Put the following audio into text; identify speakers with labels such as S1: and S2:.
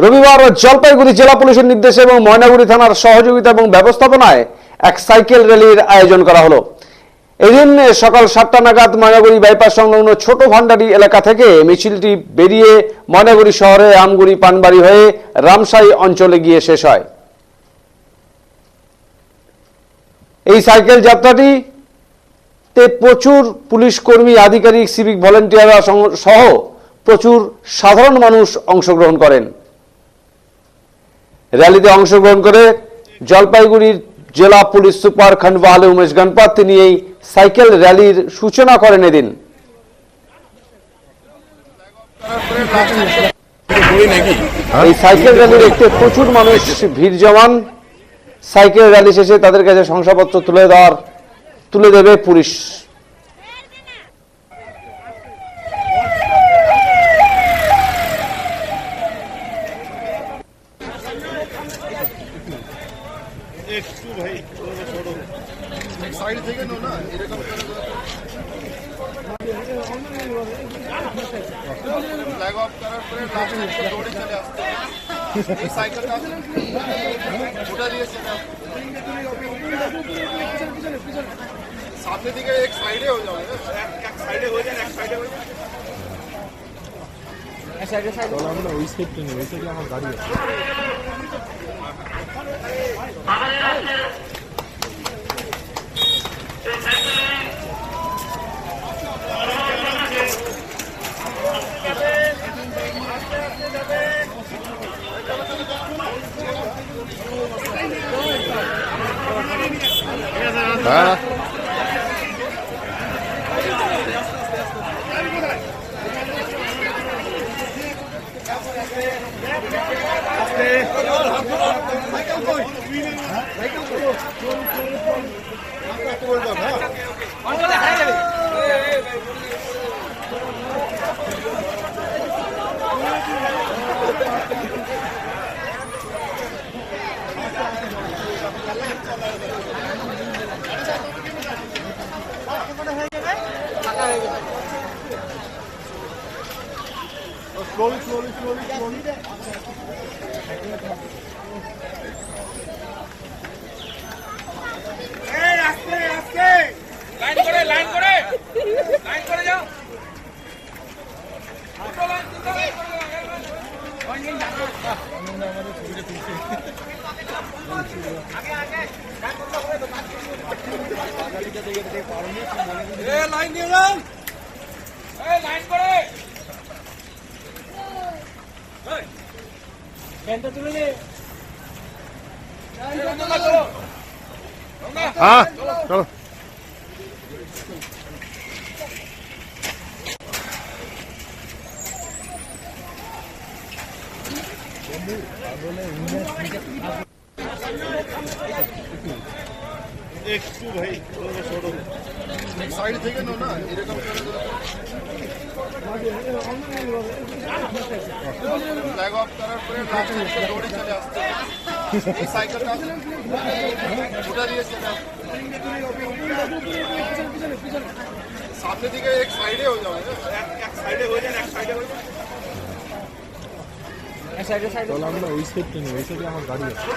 S1: রবিবার জলপাইগুড়ি জেলা পুলিশের নির্দেশে এবং ময়নাগুড়ি থানার সহযোগিতা এবং ব্যবস্থাপনায় এক সাইকেল র্যালির আয়োজন করা হলো। এদিন সকাল 7টা নাগাদ ময়নাগুড়ি বাইপাস সংলগ্ন ছোট ভান্ডারি এলাকা থেকে মিছিলটি বেরিয়ে ময়নাগুড়ি শহরে আমগুড়ি পানবাড়ি হয়ে রামসাই অঞ্চলে গিয়ে শেষ হয়। এই সাইকেল যাত্রাটিতে প্রচুর পুলিশ কর্মী, আধিকারিক, সিভিক ভলেন্টিয়াররা সহ প্রচুর সাধারণ মানুষ অংশগ্রহণ করেন। র্যালিতে অংশগ্রহণ করে জলপাইগুড়ির জেলা পুলিশ সুপার খন্ডবাহালে উমেশ গণপত তিনি এই সাইকেল র্যালির সূচনা করেন। এদিন এই সাইকেল র্যালি দেখতে প্রচুর মানুষ ভিড় জমান। সাইকেল র্যালি শেষে তাদের কাছে শংসাপত্র তুলে দেবে পুলিশ।
S2: একটু ভাই ছোড়ো সাইড থেকে নো না এরকম ফ্ল্যাগ অফ করার পরে লাস্টে দৌড়ে চলে আসতে এই সাইকেলটা ওটা দিয়ে সেটা সামনে দিকে এক সাইডে হয়ে যাবে এক সাইডে হয়ে যান এক সাইডে হয়ে যান এক সাইডে আমরা ওই সাইডটা নেই, ওই সাইডে আমার গাড়ি আছে।
S1: হ্যাঁ
S2: Slowly. Hey, aske. Line kore jao. Auto line করে আগে লাইন দিয়ে যান। লাইন করে পেনটা তুলে দে।
S1: হ্যাঁ চলো।
S2: একটু ভাই ছোড়ো সাইড থেকে নো না এরকম ফ্ল্যাগ অফ করার পরে লাস্টে দৌড়ে চলে আসতে এই সাইকেলটা ওটা দিয়ে সেটা সামনে দিকে এক সাইডে হয়ে যাবে এক সাইডে হয়ে যান এক সাইডে হয়ে যান এক সাইডে আমরা ওই সাইডটা নেই, ওই সাইডে আমার গাড়ি আছে।